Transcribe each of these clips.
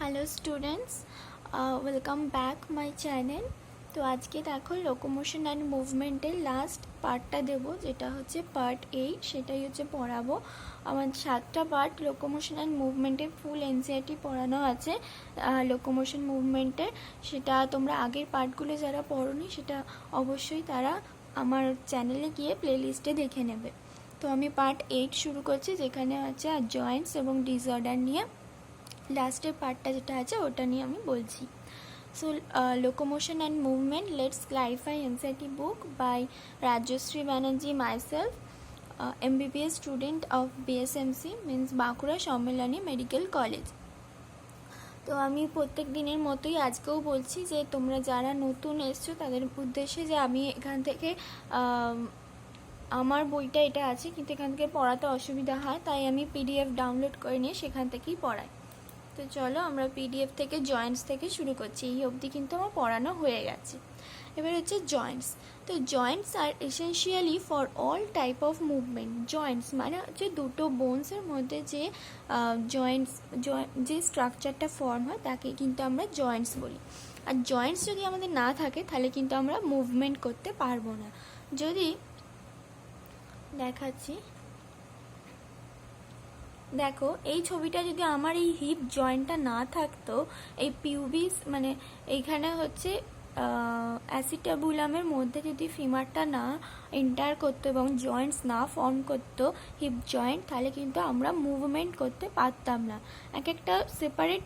Hello students, welcome back my channel. তো আজকে দেখো লোকোমোশন অ্যান্ড মুভমেন্টের লাস্ট পার্টটা দেবো, যেটা হচ্ছে পার্ট 8। সেটাই হচ্ছে পড়াবো। আমার 7টা পার্ট লোকোমোশন অ্যান্ড মুভমেন্টের ফুল এনসিইআরটি পড়ানো আছে লোকোমোশন মুভমেন্টের। সেটা তোমরা আগের পার্টগুলো যারা পড়োনি সেটা অবশ্যই তারা আমার চ্যানেলে গিয়ে প্লেলিস্টে দেখে নেবে। তো আমি পার্ট 8 শুরু করছি, যেখানে আছে জয়েন্টস এবং ডিসঅর্ডার নিয়ে। লাস্টের পার্টটা যেটা আছে ওটা নিয়ে আমি বলছি। So locomotion and movement, let's clarify NCERT book by Rajashree Banerjee, myself, MBBS student of BSMC means Bankura Sammilani medical college. তো আমি প্রত্যেক দিনের মতোই আজকেও বলছি যে তোমরা যারা নতুন এসছো তাদের উদ্দেশ্যে যে আমি এখান থেকে আমার বইটা এটা আছে, কিন্তু এখান থেকে পড়াতে অসুবিধা হয়, তাই আমি PDF ডাউনলোড করে নিয়ে সেখান থেকেই পড়াই। তো চলো আমরা PDF থেকে জয়েন্টস থেকে শুরু করছি। এই অবধি কিন্তু আমার পড়ানো হয়ে গেছে। এবার হচ্ছে জয়েন্টস। তো joints are essentially for all type of movement. Joints মানে হচ্ছে দুটো বোনসের মধ্যে যে জয়েন্টস যে স্ট্রাকচারটা ফর্ম হয় তাকে কিন্তু আমরা জয়েন্টস বলি। আর জয়েন্টস যদি আমাদের না থাকে তাহলে কিন্তু আমরা মুভমেন্ট করতে পারবো না। যদি দেখাচ্ছি, দেখো এই ছবিটা যদি আমার এই হিপ জয়েন্টটা না থাকতো, এই পিউবিস মানে এইখানে হচ্ছে অ্যাসিটাবুলামের মধ্যে যদি ফিমারটা না এন্টার করতো এবং জয়েন্টস না ফর্ম করতো হিপ জয়েন্ট, তাহলে কিন্তু আমরা মুভমেন্ট করতে পারতাম না। এক একটা সেপারেট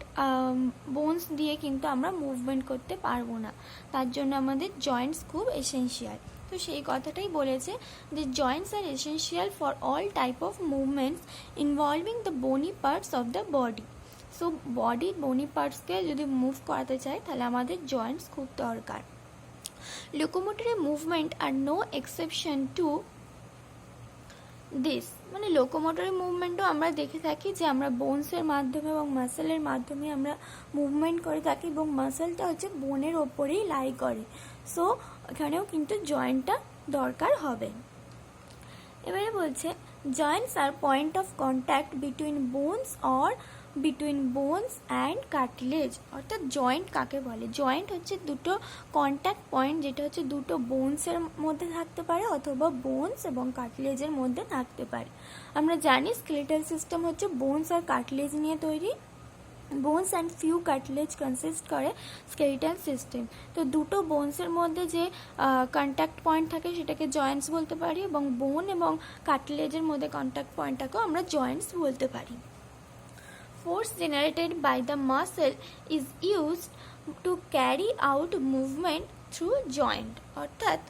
বোনস দিয়ে কিন্তু আমরা মুভমেন্ট করতে পারবো না। তার জন্য আমাদের জয়েন্টস খুব এসেনশিয়াল। তো সেই কথাটাই বলেছে যে joints are essential for all type of movements involving the bony parts of the body. So বডির বোনি পার্টসকে যদি মুভ করাতে চাই তাহলে আমাদের জয়েন্টস খুব দরকার। Locomotory movement are no exception to this. মানে লোকোমোটরি মুভমেন্টও আমরা দেখে থাকি যে আমরা বোনসের মাধ্যমে এবং মাসেলের মাধ্যমে আমরা মুভমেন্ট করে থাকি, এবং মাসেলটা হচ্ছে বোনের ওপরেই লাই করে। সো এখানেও কিন্তু জয়েন্টটা দরকার হবে। এবারে বলছে joints are point of contact between bones or between bones and cartilage. অর্থাৎ জয়েন্ট কাকে বলে? জয়েন্ট হচ্ছে দুটো কন্ট্যাক্ট পয়েন্ট, যেটা হচ্ছে দুটো বোনসের মধ্যে থাকতে পারে অথবা বোনস এবং কার্টিলেজের মধ্যে থাকতে পারে। আমরা জানি স্কেলেটাল সিস্টেম হচ্ছে বোনস আর কার্টিলেজ নিয়ে তৈরি। Bones and few cartilage consist করে স্কেলেটাল সিস্টেম। তো দুটো বোনসের মধ্যে যে কন্ট্যাক্ট পয়েন্ট থাকে সেটাকে জয়েন্টস বলতে পারি, এবং বোন এবং কার্টিলেজের মধ্যে কন্ট্যাক্ট পয়েন্টটাকেও আমরা জয়েন্টস বলতে পারি। Force generated by the muscle is used to carry out movement through joint. অর্থাৎ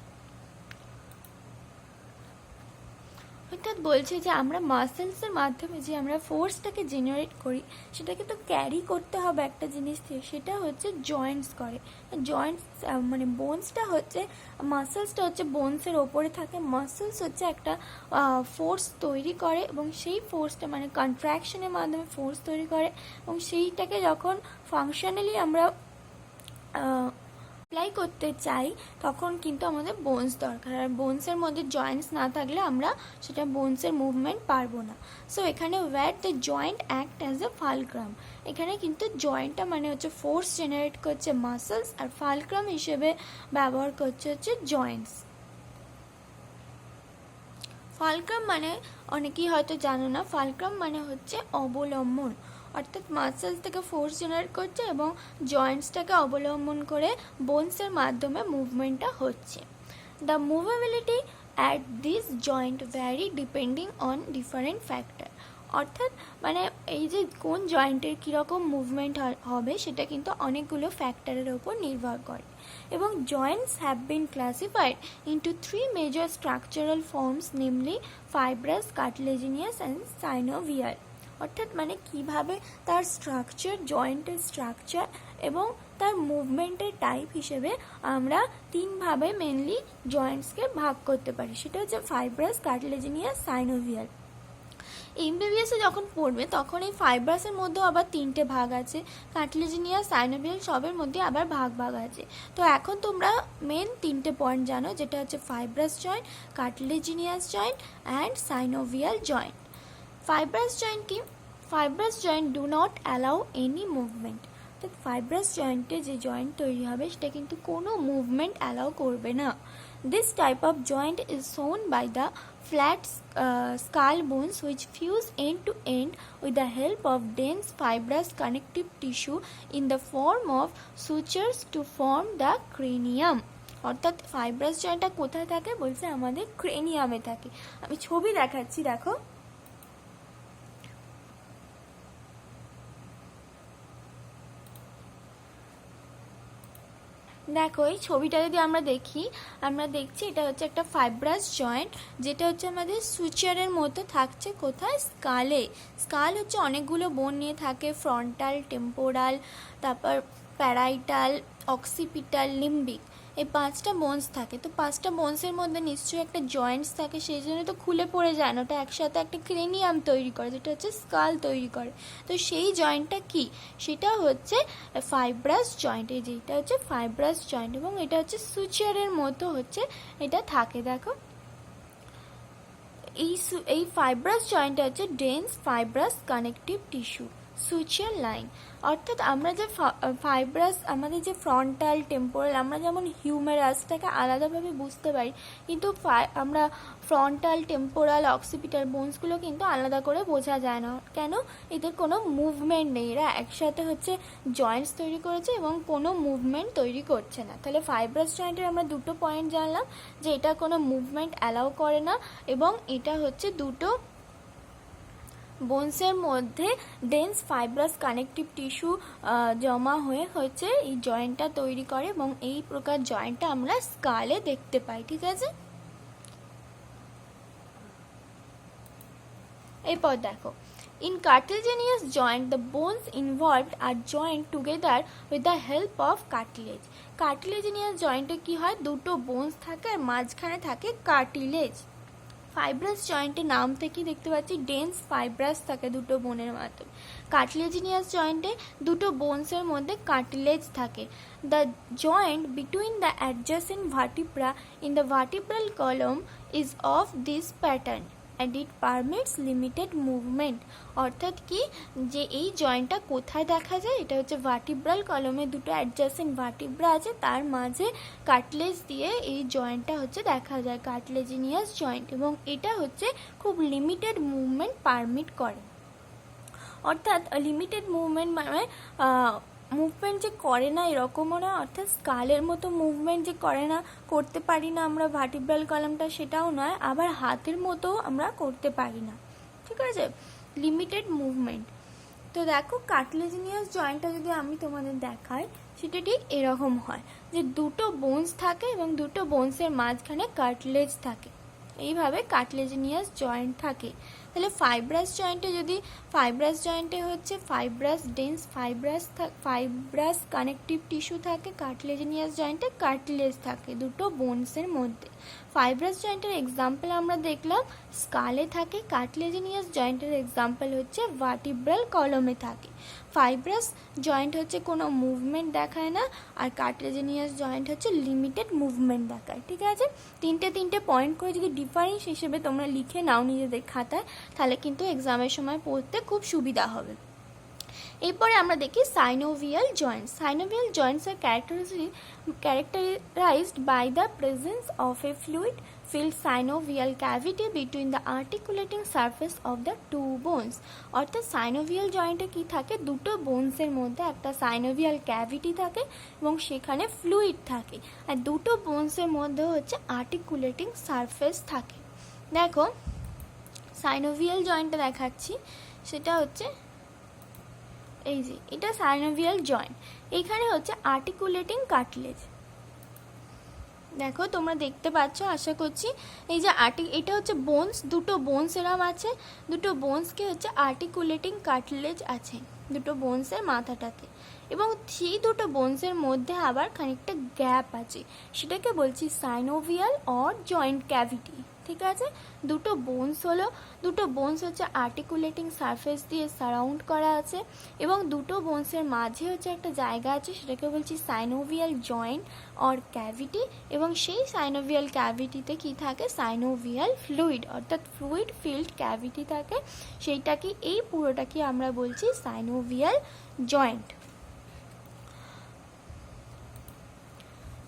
বলছে যে আমরা মাসেলসের মাধ্যমে যে আমরা ফোর্সটাকে জেনারেট করি সেটাকে তো ক্যারি করতে হবে একটা জিনিস থেকে, সেটা হচ্ছে জয়েন্টস করে। জয়েন্টস মানে বোনসটা হচ্ছে, মাসেলসটা হচ্ছে বোনসের ওপরে থাকে। মাসেলস হচ্ছে একটা ফোর্স তৈরি করে, এবং সেই ফোর্সটা মানে কন্ট্রাকশনের মাধ্যমে ফোর্স তৈরি করে, এবং সেইটাকে যখন ফাংশনালি আমরা অ্যাপ্লাই করতে চাই তখন কিন্তু আমাদের বোনস দরকার। আর বোনসের মধ্যে জয়েন্টস না থাকলে আমরা সেটা বোনসের মুভমেন্ট পারবো না। সো এখানে where the joint act as a fulcrum. এখানে কিন্তু জয়েন্টটা মানে হচ্ছে ফোর্স জেনারেট করছে মাসেলস, আর ফালক্রাম হিসেবে ব্যবহার করছে হচ্ছে জয়েন্টস। ফালক্রাম মানে অনেকেই হয়তো জানো না, ফালক্রাম মানে হচ্ছে অবলম্বন। অর্থাৎ মাসেলস থেকে ফোর্স জেনারেট করছে এবং জয়েন্টসটাকে অবলম্বন করে বোনসের মাধ্যমে মুভমেন্টটা হচ্ছে। The movability at this joint vary depending on different factor. অর্থাৎ মানে এই যে কোন জয়েন্টের কীরকম মুভমেন্ট হবে সেটা কিন্তু অনেকগুলো ফ্যাক্টরের ওপর নির্ভর করে। এবং Joints have been classified into 3 major structural forms, namely fibrous, cartilaginous and synovial. অর্থাৎ মানে কিভাবে তার স্ট্রাকচার, জয়েন্টের স্ট্রাকচার এবং তার মুভমেন্টের টাইপ হিসেবে আমরা 3 ভাবে মেনলি জয়েন্টসকে ভাগ করতে পারি। সেটা হচ্ছে ফাইব্রাস, কার্টিলেজিনিয়াস, সাইনোভিয়াল। MBBS-এ যখন পড়বে তখন এই ফাইব্রাসের মধ্যেও আবার 3টে ভাগ আছে, কার্টিলেজিনিয়াস, সাইনোভিয়াল সবের মধ্যে আবার ভাগ ভাগ আছে। তো এখন তোমরা মেন 3টে পয়েন্ট জানো, যেটা হচ্ছে fibrous joint, cartilaginous joint and synovial joint. Fibrous joint কি? Fibrous joint do not allow any movement. অর্থাৎ ফাইব্রাস জয়েন্টে যে জয়েন্ট তৈরি হবে সেটা কিন্তু কোনো মুভমেন্ট অ্যালাউ করবে না। This type of joint is shown by the flat skull bones which fuse end to end with the help of dense fibrous connective tissue in the form of sutures to form the cranium. অর্থাৎ fibrous জয়েন্টটা কোথায় থাকে বলছে আমাদের ক্রেনিয়ামে থাকে। আমি ছবি দেখাচ্ছি, দেখো দেখো এই ছবিটা যদি আমরা দেখি, আমরা দেখছি এটা হচ্ছে একটা ফাইব্রাস জয়েন্ট, যেটা হচ্ছে আমাদের সুচারের মতো থাকছে কোথায়, স্কালে। স্কাল হচ্ছে অনেকগুলো বোন নিয়ে থাকে, ফ্রন্টাল, টেম্পোরাল, তারপর প্যারাইটাল, অক্সিপিটাল, লিম্বিক, এই 5টা বোনস থাকে। তো 5টা বোনসের মধ্যে নিশ্চয়ই একটা জয়েন্টস থাকে, সেই জন্য তো খুলে পড়ে যায় না, ওটা একসাথে একটা ক্রেনিয়াম তৈরি করে, যেটা হচ্ছে স্কাল তৈরি করে। তো সেই জয়েন্টটা কি, সেটা হচ্ছে ফাইব্রাস জয়েন্ট। এই যেটা হচ্ছে ফাইব্রাস জয়েন্ট এবং এটা হচ্ছে সুচারের মতো হচ্ছে এটা থাকে। দেখো এই ফাইব্রাস জয়েন্টটা হচ্ছে dense fibrous connective tissue suture line. অর্থাৎ আমরা যে ফাইব্রাস, আমাদের যে ফ্রন্টাল, টেম্পোরাল, আমরা যেমন হিউমেরাসটাকে আলাদাভাবে বুঝতে পারি, কিন্তু আমরা ফ্রন্টাল, টেম্পোরাল, অক্সিপিটাল বোনসগুলো কিন্তু আলাদা করে বোঝা যায় না। কেন? এদের কোনো মুভমেন্ট নেই, এরা একসাথে হচ্ছে জয়েন্টস তৈরি করেছে এবং কোনো মুভমেন্ট তৈরি করছে না। তাহলে ফাইব্রাস জয়েন্টের আমরা দুটো পয়েন্ট জানলাম, যে এটা কোনো মুভমেন্ট অ্যালাউ করে না এবং এটা হচ্ছে দুটো বোনসের মধ্যে ডেন্স ফাইব্রাস কানেকটিভ টিস্যু জমা হয়ে হচ্ছে এই জয়েন্টটা তৈরি করে এবং এই প্রকার জয়েন্টটা আমরা স্কালে দেখতে পাই। ঠিক আছে, এরপর দেখো, in cartilaginous joint the bones involved are joined together with the help of cartilage. cartilaginous জয়েন্টে কি হয়, দুটো বোনস থাকে আর মাঝখানে থাকে কার্টিলেজ। ফাইব্রাস জয়েন্টের নাম থেকে দেখতে পাচ্ছি ডেন্স ফাইব্রাস থাকে দুটো বোনের মাধ্যমে। কার্টিলেজিনিয়াস জয়েন্টে দুটো বোনসের মধ্যে কার্টিলেজ থাকে। The joint between the adjacent vertebra in the vertebral column is of this pattern and it permits limited movement. অর্থাৎ কি, যে এই জয়েন্টটা কোথায় দেখা যায়, এটা হচ্ছে ভার্টিব্রাল কলমে দুটো অ্যাডজাসেন্ট ভার্টিব্রা আছে, তার মাঝে কার্টিলেজ দিয়ে এই জয়েন্টটা হচ্ছে দেখা যায়, কার্টিলেজিনিয়াস জয়েন্ট, এবং এটা হচ্ছে খুব লিমিটেড মুভমেন্ট পারমিট করে। অর্থাৎ লিমিটেড মুভমেন্ট মানে মুভমেন্ট যে করে না এরকমও না, অর্থাৎ স্কালের মতো মুভমেন্ট যে করে না, করতে পারি না আমরা ভার্টিব্রাল কলামটা, সেটাও নয়, আবার হাতের মতো আমরা করতে পারি না। ঠিক আছে, লিমিটেড মুভমেন্ট। তো দেখো কার্টিলেজিনিয়াস জয়েন্টটা যদি আমি তোমাদের দেখাই, সেটা ঠিক এরকম হয়, যে দুটো বোনস থাকে এবং দুটো বোনসের মাঝখানে কার্টিলেজ থাকে, এইভাবে কার্টিলেজিনিয়াস জয়েন্ট থাকে। তাহলে ফাইব্রাস জয়েন্টে যদি, ফাইব্রাস জয়েন্টে হচ্ছে fibrous dense fibrous connective tissue থাকে, কার্টিলেজিনিয়াস জয়েন্টে কার্টিলেজ থাকে দুটো বোনসের মধ্যে। ফাইব্রাস জয়েন্টের এক্সাম্পল আমরা দেখলাম স্কালে থাকে, কার্টিলেজিনিয়াস জয়েন্টের এক্সাম্পল হচ্ছে ভার্টিব্রাল কলমে থাকে। ফাইব্রাস জয়েন্ট হচ্ছে কোনো মুভমেন্ট দেখায় না, আর কার্টিলেজিনিয়াস জয়েন্ট হচ্ছে লিমিটেড মুভমেন্ট দেখায়। ঠিক আছে, তিনটে পয়েন্ট করে যদি ডিফারেন্স হিসেবে তোমরা লিখে নাও নিজেদের খাতায়, তাহলে কিন্তু এক্সামের সময় পড়তে খুব সুবিধা হবে। এরপরে আমরা দেখি synovial joints. Synovial joints are characterized by the presence of a fluid filled synovial cavity between the articulating surface of the two bones. অর্থাৎ সাইনোভিয়াল জয়েন্টে কি থাকে, দুটো বোনসের মধ্যে একটা সাইনোভিয়াল ক্যাভিটি থাকে এবং সেখানে ফ্লুইড থাকে, আর দুটো বোনসের মধ্যে হচ্ছে আর্টিকুলেটিং সারফেস থাকে। দেখো সাইনোভিয়াল জয়েন্টটা দেখাচ্ছি, সেটা হচ্ছে এই যে, এটা সাইনোভিয়াল জয়েন্ট, এখানে হচ্ছে আর্টিকুলেটিং কার্টিলেজ। দেখো তোমরা দেখতে পাচ্ছ আশা করছি, এই যে এটা হচ্ছে বোনস, দুটো বোনস এরম আছে, দুটো বোনসকে হচ্ছে আর্টিকুলেটিং কার্টিলেজ আছে দুটো বোনসের মাথাটাতে, এবং সেই দুটো বোনসের মধ্যে আবার খানিকটা গ্যাপ আছে, সেটাকে বলছি সাইনোভিয়াল অর জয়েন্ট ক্যাভিটি। ঠিক আছে, দুটো বোনস হচ্ছে আর্টিকুলেটিং সারফেস দিয়ে সারাউন্ড করা আছে এবং দুটো বোনসের মাঝে হচ্ছে একটা জায়গা আছে, সেটাকে বলছি সাইনোভিয়াল জয়েন্ট অর ক্যাভিটি, এবং সেই সাইনোভিয়াল ক্যাভিটিতে কি থাকে, সাইনোভিয়াল ফ্লুইড অর্থাৎ ফ্লুইড ফিল্ড ক্যাভিটি থাকে, সেইটাকে এই পুরোটাকে আমরা বলছি সাইনোভিয়াল জয়েন্ট।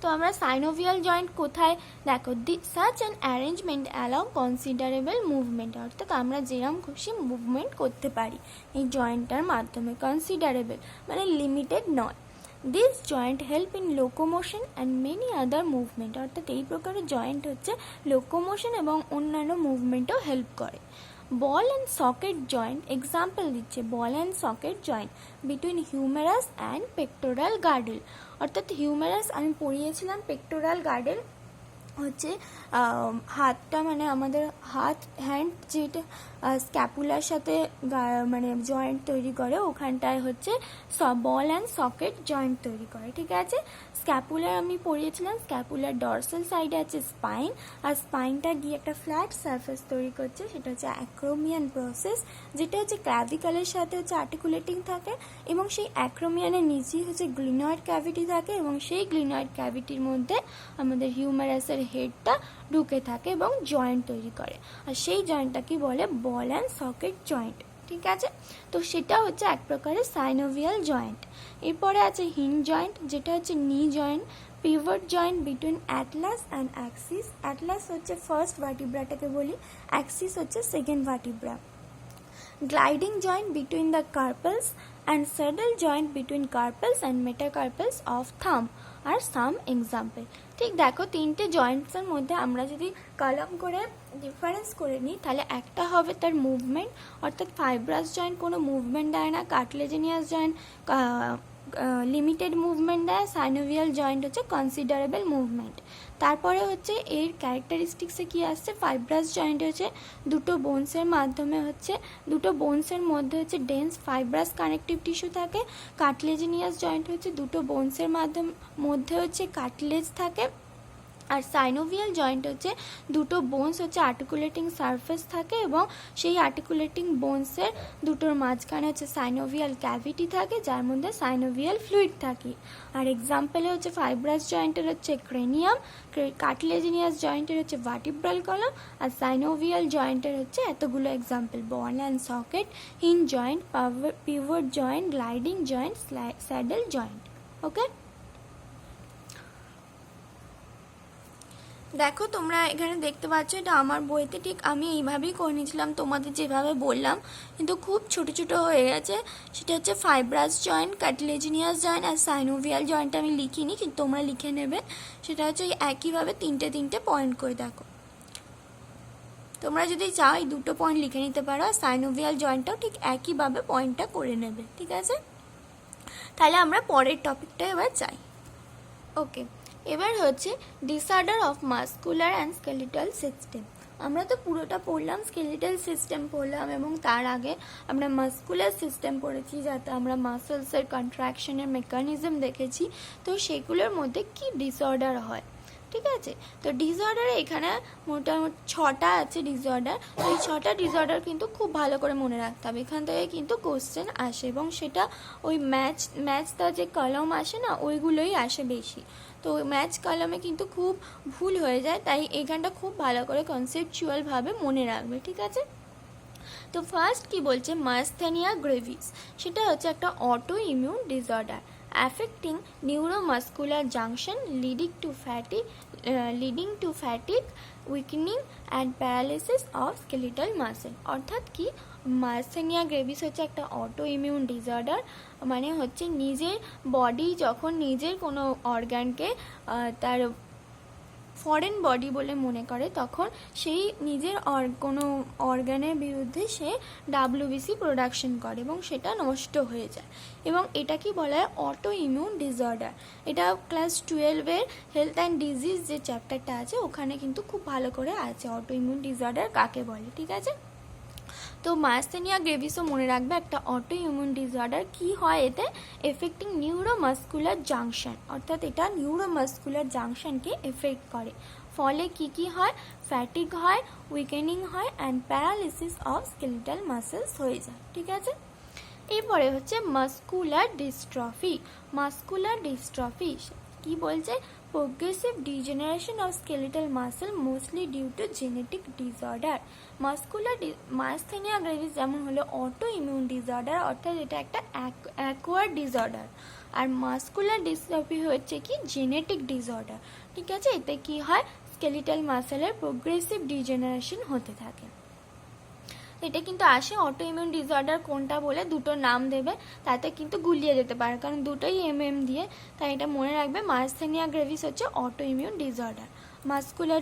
তো আমরা সাইনোভিয়াল জয়েন্ট কোথায়, দেখো such an arrangement allow considerable movement, অর্থাৎ আমরা যেরকম খুশি মুভমেন্ট করতে পারি এই জয়েন্টটার মাধ্যমে, কনসিডারেবল মানে লিমিটেড নয়। This joint help in locomotion and many other movement, অর্থাৎ এই প্রকারের জয়েন্ট হচ্ছে লোকোমোশন এবং অন্যান্য মুভমেন্টও হেল্প করে। Ball and socket joint, example দিচ্ছে ball and socket joint between humerus and pectoral girdle, অর্থাৎ হিউমেরাস আমি পড়িয়েছিলাম, পেক্টোরাল গার্ডেল হচ্ছে হাতটা মানে আমাদের হাত হ্যান্ড যেটা স্ক্যাপুলার সাথে মানে জয়েন্ট তৈরি করে, ওখানটায় হচ্ছে বল অ্যান্ড সকেট জয়েন্ট তৈরি করে, ঠিক আছে। স্ক্যাপুলার আমি পড়িয়েছিলাম, স্ক্যাপুলার ডরসাল সাইডে আছে স্পাইন, আর স্পাইনটা গিয়ে একটা ফ্ল্যাট সারফেস তৈরি করছে, সেটা হচ্ছে অ্যাক্রোমিয়ান প্রসেস, যেটা হচ্ছে ক্ল্যাভিকলের সাথে হচ্ছে আর্টিকুলেটিং থাকে, এবং সেই অ্যাক্রোমিয়ানের নিচেই হচ্ছে গ্লিনয়েড ক্যাভিটি থাকে, এবং সেই গ্লিনয়েড ক্যাভিটির মধ্যে আমাদের হিউমেরাসের হেডটা ঢুকে থাকে এবং জয়েন্ট তৈরি করে, আর সেই জয়েন্টটা কি বলে বল অ্যান্ড সকেট জয়েন্ট, ঠিক আছে। তো সেটা হচ্ছে এক প্রকারের সাইনোভিয়াল জয়েন্ট। এরপরে আছে হিঞ্জ জয়েন্ট, যেটা হচ্ছে knee joint. Pivot joint between atlas and axis, atlas হচ্ছে ফার্স্ট ভার্টিব্রাটাকে বলি, অ্যাক্সিস হচ্ছে second vertebra. Gliding joint between the carpals and saddle joint between carpals and metacarpals of thumb আর সাম example. ঠিক দেখো, তিনটে জয়েন্টসের মধ্যে আমরা যদি কলাম করে ডিফারেন্স করে নিই, তাহলে একটা হবে তার মুভমেন্ট, অর্থাৎ ফাইব্রাস জয়েন্ট কোনো মুভমেন্ট দেয় না, কার্টিলেজিনিয়াস জয়েন্ট লিমিটেড মুভমেন্ট দেয়, সাইনোভিয়াল জয়েন্ট হচ্ছে কনসিডারেবল মুভমেন্ট। তারপরে হচ্ছে এর ক্যারেক্টারিস্টিক্সে কি আসছে, ফাইব্রাস জয়েন্ট হচ্ছে দুটো বোনসের মাধ্যমে হচ্ছে দুটো বোনসের মধ্যে হচ্ছে ডেন্স ফাইব্রাস কানেকটিভ টিস্যু থাকে। কার্টিলেজিনিয়াস জয়েন্ট হচ্ছে দুটো বোনসের মধ্যে হচ্ছে কার্টিলেজ থাকে। আর সাইনোভিয়াল জয়েন্ট হচ্ছে দুটো বোনস হচ্ছে আর্টিকুলেটিং সারফেস থাকে, এবং সেই আর্টিকুলেটিং বোনসের দুটোর মাঝখানে হচ্ছে সাইনোভিয়াল ক্যাভিটি থাকে, যার মধ্যে সাইনোভিয়াল ফ্লুইড থাকে। আর এক্সাম্পলে হচ্ছে ফাইব্রাস জয়েন্টের হচ্ছে ক্রেনিয়াম, কার্টিলেজিনিয়াস জয়েন্টের হচ্ছে ভার্টিব্রাল কলাম, আর সাইনোভিয়াল জয়েন্টের হচ্ছে এতগুলো example ball and socket, hinge joint, pivot joint, gliding joint, saddle joint. Okay, দেখো তোমরা এখানে দেখতে পাচ্ছ, এটা আমার বইতে ঠিক আমি এইভাবেই করে নিয়েছিলাম তোমাদের যেভাবে বললাম, কিন্তু খুব ছোট ছোট হয়ে গেছে। সেটা হচ্ছে ফাইব্রাস জয়েন্ট, কার্টিলেজিনিয়াস জয়েন্ট আর সাইনোভিয়াল জয়েন্ট আমি লিখিনি, কিন্তু তোমরা লিখে নেবে। সেটা হচ্ছে একইভাবে তিনটে তিনটে পয়েন্ট করে দেখো, তোমরা যদি চাও এই দুটো পয়েন্ট লিখে নিতে পারো, আর সাইনোভিয়াল জয়েন্টটাও ঠিক একইভাবে পয়েন্টটা করে নেবে, ঠিক আছে। তাহলে আমরা পরের টপিকটা এবার যাই। ওকে, এবার হচ্ছে disorder of muscular and skeletal system. আমরা তো পুরোটা পড়লাম, স্কেলিটাল সিস্টেম পড়লাম, এবং তার আগে আমরা মাসকুলার সিস্টেম পড়েছি, যাতে আমরা মাসলসের কন্ট্রাকশনের মেকানিজম দেখেছি। তো সেগুলোর মধ্যে কি ডিসঅর্ডার হয়, ঠিক আছে। তো ডিসঅর্ডারে এখানে মোটামুটি 6টা আছে ডিসঅর্ডার। তো এই 6টা ডিসঅর্ডার কিন্তু খুব ভালো করে মনে রাখতে হবে, এখান থেকে কিন্তু কোশ্চেন আসে, এবং সেটা ওই ম্যাথটা যে কলম আসে না, ওইগুলোই আসে বেশি। তো ম্যাথ কলমে কিন্তু খুব ভুল হয়ে যায়, তাই এখানটা খুব ভালো করে কনসেপচুয়ালভাবে মনে রাখবে, ঠিক আছে। তো ফার্স্ট কি বলছে, মাসথেনিয়া গ্রেভিস, সেটা হচ্ছে একটা auto immune disorder affecting neuromuscular junction leading to fatigue, weakening and paralysis of skeletal muscle। অর্থাৎ কি, মাসথেনিয়া গ্রেভিস হচ্ছে একটা অটো ইমিউন ডিসঅর্ডার, মানে হচ্ছে নিজের বডি যখন নিজের কোনো অর্গানকে তার ফরেন বডি বলে মনে করে, তখন সেই নিজের কোনো অর্গানের বিরুদ্ধে সে ডাব্লিউবিসি প্রোডাকশন করে এবং সেটা নষ্ট হয়ে যায়, এবং এটা কি বলা হয় অটো ইমিউন ডিসঅর্ডার। এটা ক্লাস 12-এর হেলথ অ্যান্ড ডিজিজ যে চ্যাপ্টারটা আছে ওখানে কিন্তু খুব ভালো করে আছে অটো ইমিউন ডিসঅর্ডার কাকে বলে, ঠিক আছে। তো মাসথেনিয়া গ্রেভিসও মনে রাখবে একটা অটো ইমিউন ডিসঅর্ডার। কি হয় এতে, এফেক্টিং নিউরোমাসকুলার জাংশন, অর্থাৎ এটা নিউরোমাসকুলার জাংশনকে এফেক্ট করে। ফলে কি হয়, ফ্যাটিক হয়, উইকেনিং হয় and paralysis of skeletal muscles হয়ে যায়, ঠিক আছে। এরপরে হচ্ছে মাসকুলার ডিস্ট্রফি। মাসকুলার ডিস্ট্রফি কি বলছে, progressive degeneration of skeletal muscle mostly due to genetic disorder। Myasthenia gravis যেমন হলো অটো ইমিউন ডিসঅর্ডার, অর্থাৎ এটা একটা অ্যাকোয়ার্ড ডিসঅর্ডার, আর মাসকুলার ডিস্ট্রফি হচ্ছে কি জেনেটিক ডিসঅর্ডার, ঠিক আছে। এতে কি হয়, স্কেলিটাল মাসেলের প্রোগ্রেসিভ ডিজেনারেশন হতে থাকে। এটা কিন্তু আসে অটো ইমিউন ডিসঅর্ডার কোনটা বলে দুটো নাম দেবে, তাতে কিন্তু গুলিয়ে যেতে পারে কারণ দুটোই দিয়ে, তাই এটা মনে রাখবে। মার্সেনিয়া গ্রেভিস হচ্ছে auto immune disorder, muscular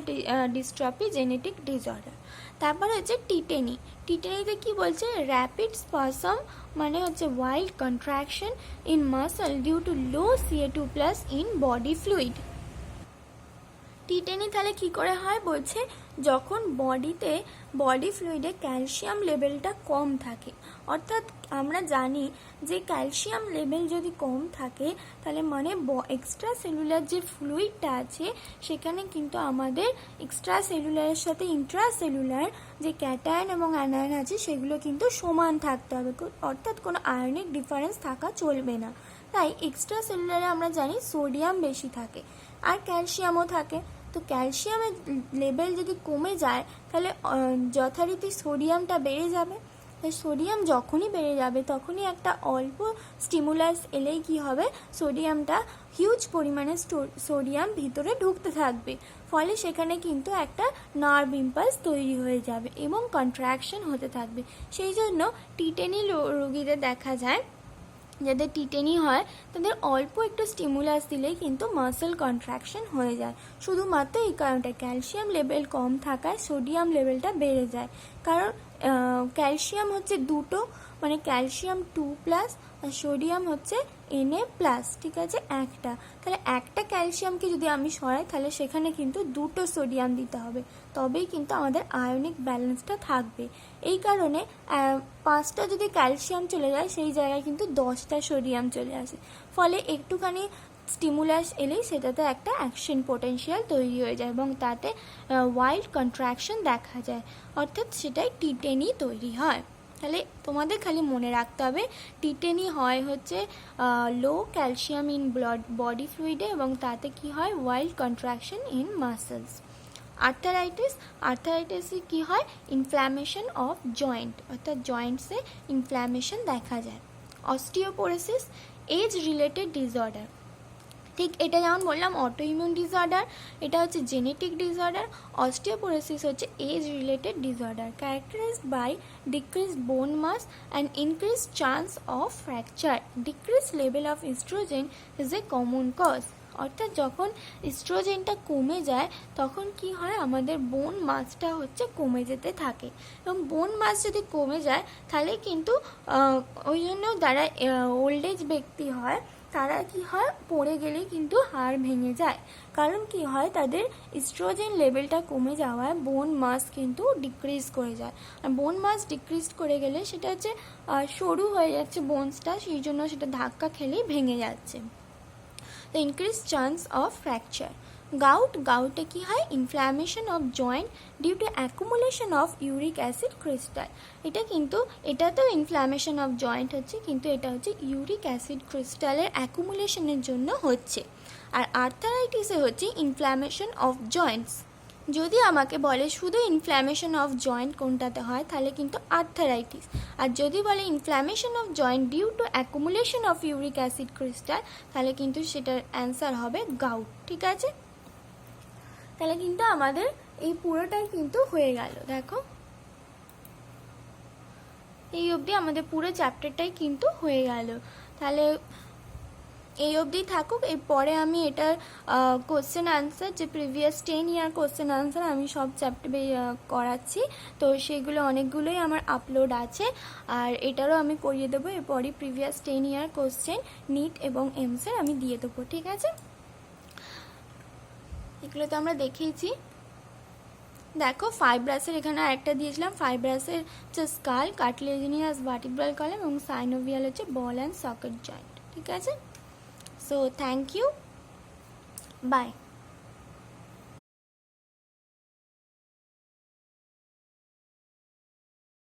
dystrophy genetic disorder. তারপরে হচ্ছে টিটেনি। টিটেনিতে কি বলছে, র্যাপিড স্পাসম মানে হচ্ছে wild contraction in muscle due to low Ca2+ in body fluid. Tetany তাহলে কি করে হয়, বলছে যখন বডি ফ্লুইডে ক্যালসিয়াম লেভেলটা কম থাকে। অর্থাৎ আমরা জানি যে ক্যালসিয়াম লেভেল যদি কম থাকে তাহলে মানে এক্সট্রা সেলুলার যে ফ্লুইডটা আছে সেখানে কিন্তু আমাদের এক্সট্রা সেলুলারের সাথে ইন্ট্রাসেলুলার যে ক্যাটায়ন এবং অ্যানায়ন আছে সেগুলো কিন্তু সমান থাকতে হবে, অর্থাৎ কোনো আয়নিক ডিফারেন্স থাকা চলবে না। তাই এক্সট্রা সেলুলারে আমরা জানি সোডিয়াম বেশি থাকে আর ক্যালসিয়ামও থাকে। তো ক্যালসিয়ামের লেভেল যদি কমে যায় তাহলে যথারীতি সোডিয়ামটা বেড়ে যাবে। তাই সোডিয়াম যখনই বেড়ে যাবে তখনই একটা অল্প স্টিমুলাস এলেই কি হবে, সোডিয়ামটা হিউজ পরিমাণে সোডিয়াম ভিতরে ঢুকতে থাকবে, ফলে সেখানে কিন্তু একটা নার্ভ ইম্পালস তৈরি হয়ে যাবে এবং কন্ট্রাকশন হতে থাকবে। সেই জন্য টিটেনি রোগীদের দেখা যায়, যাদের টিটেনি হয় তাদের অল্প একটু স্টিমুলাস দিলেই কিন্তু মাসেল কন্ট্রাকশন হয়ে যায়। শুধুমাত্র এই কারণটা ক্যালসিয়াম লেভেল কম থাকায় সোডিয়াম লেভেলটা বেড়ে যায়, কারণ ক্যালসিয়াম হচ্ছে দুটো, মানে ক্যালসিয়াম 2+ আর সোডিয়াম হচ্ছে Na+, ঠিক আছে, একটা। তাহলে একটা ক্যালসিয়ামকে যদি আমি সরাই তাহলে সেখানে কিন্তু দুটো সোডিয়াম দিতে হবে, তবেই কিন্তু আমাদের আয়নিক ব্যালেন্সটা থাকবে। এই কারণে 5টা যদি ক্যালসিয়াম চলে যায় সেই জায়গায় কিন্তু 10টা সোডিয়াম চলে আসে, ফলে একটুখানি স্টিমুলাস এলেই সেটাতে একটা অ্যাকশন পোটেনশিয়াল তৈরি হয়ে যায় এবং তাতে ওয়াইল্ড কন্ট্রাকশন দেখা যায়, অর্থাৎ সেটাই টিটেনি তৈরি হয়। তাহলে তোমাদের খালি মনে রাখতে হবে টিটেনি হয় হচ্ছে লো ক্যালসিয়াম ইন বডি ফ্লুইডে এবং তাতে কি হয়, ওয়াইল্ড কন্ট্রাকশন ইন মাসেলস। আর্থারাইটিসে কি হয়, ইনফ্ল্যামেশন অফ জয়েন্ট, অর্থাৎ জয়েন্টসে ইনফ্ল্যামেশন দেখা যায়। অস্টিওপোরোসিস এজ রিলেটেড ডিসঅর্ডার, ঠিক এটা যেমন বললাম অটো ইমিউন ডিসঅর্ডার, এটা হচ্ছে জেনেটিক ডিসঅর্ডার। অস্টিওপোরোসিস হচ্ছে age related disorder characterised by decreased bone mass and increased chance of fracture. Decrease level of oestrogen is a common cause. অর্থাৎ যখন ইস্ট্রোজেনটা কমে যায় তখন কি হয়, আমাদের বোন মাসটা হচ্ছে কমে যেতে থাকে এবং বোন মাস যদি কমে যায় তাহলে কিন্তু ওই জন্য যারা ওল্ড এজ ব্যক্তি হয় তারা কি হয়, পড়ে গেলে কিন্তু হাড় ভেঙে যায়, কারণ কি হয় তাদের ইস্ট্রোজেন লেভেলটা কমে যাওয়ায় বোন মাস কিন্তু ডিক্রিজ করে যায়। আর বোন মাস ডিক্রিজ করে গেলে সেটা হচ্ছে সরু হয়ে যাচ্ছে বোনসটা, সেই জন্য সেটা ধাক্কা খেলেই ভেঙে যাচ্ছে। The increased chance of fracture. গাউটে কি হয়, inflammation of joint due to accumulation of uric acid crystal. এটাতেও ইনফ্ল্যামেশন অফ জয়েন্ট হচ্ছে, কিন্তু এটা হচ্ছে ইউরিক অ্যাসিড ক্রিস্টালের অ্যাকুমুলেশনের জন্য হচ্ছে। আর আর্থারাইটিসে হচ্ছে ইনফ্ল্যামেশন অফ জয়েন্টস। যদি আমাকে বলে শুধু ইনফ্ল্যামেশন অফ জয়েন্ট কোনটাতে হয় তাহলে কিন্তু আর্থারাইটিস, আর যদি বলে inflammation of joint due to accumulation of uric acid crystal তাহলে কিন্তু সেটার অ্যান্সার হবে গাউট, ঠিক আছে। তাহলে কিন্তু আমাদের এই পুরোটাই কিন্তু হয়ে গেল, দেখো এই অবধি আমাদের পুরো চ্যাপ্টারটাই কিন্তু হয়ে গেল। তাহলে এই অবধি থাকুক, এরপরে আমি এটার কোশ্চেন আনসার যে প্রিভিয়াস 10 ইয়ার কোশ্চেন আনসার আমি সব চ্যাপ্টারে করাচ্ছি, তো সেগুলো অনেকগুলোই আমার আপলোড আছে আর এটারও আমি করিয়ে দেবো। এরপরই প্রিভিয়াস 10 ইয়ার কোশ্চেন নিট এবং এমসের আমি দিয়ে দেবো, ঠিক আছে। এগুলো তো আমরা দেখিয়েছি। দেখো ফাইব্রাসের এখানে আরেকটা দিয়েছিলাম, ফাইব্রাসের হচ্ছে স্কাল, কার্টিলেজিনিয়াস ভার্টিব্রাল কলাম এবং সাইনোভিয়াল হচ্ছে বল অ্যান্ড সকেট জয়েন্ট, ঠিক আছে। So thank you, bye.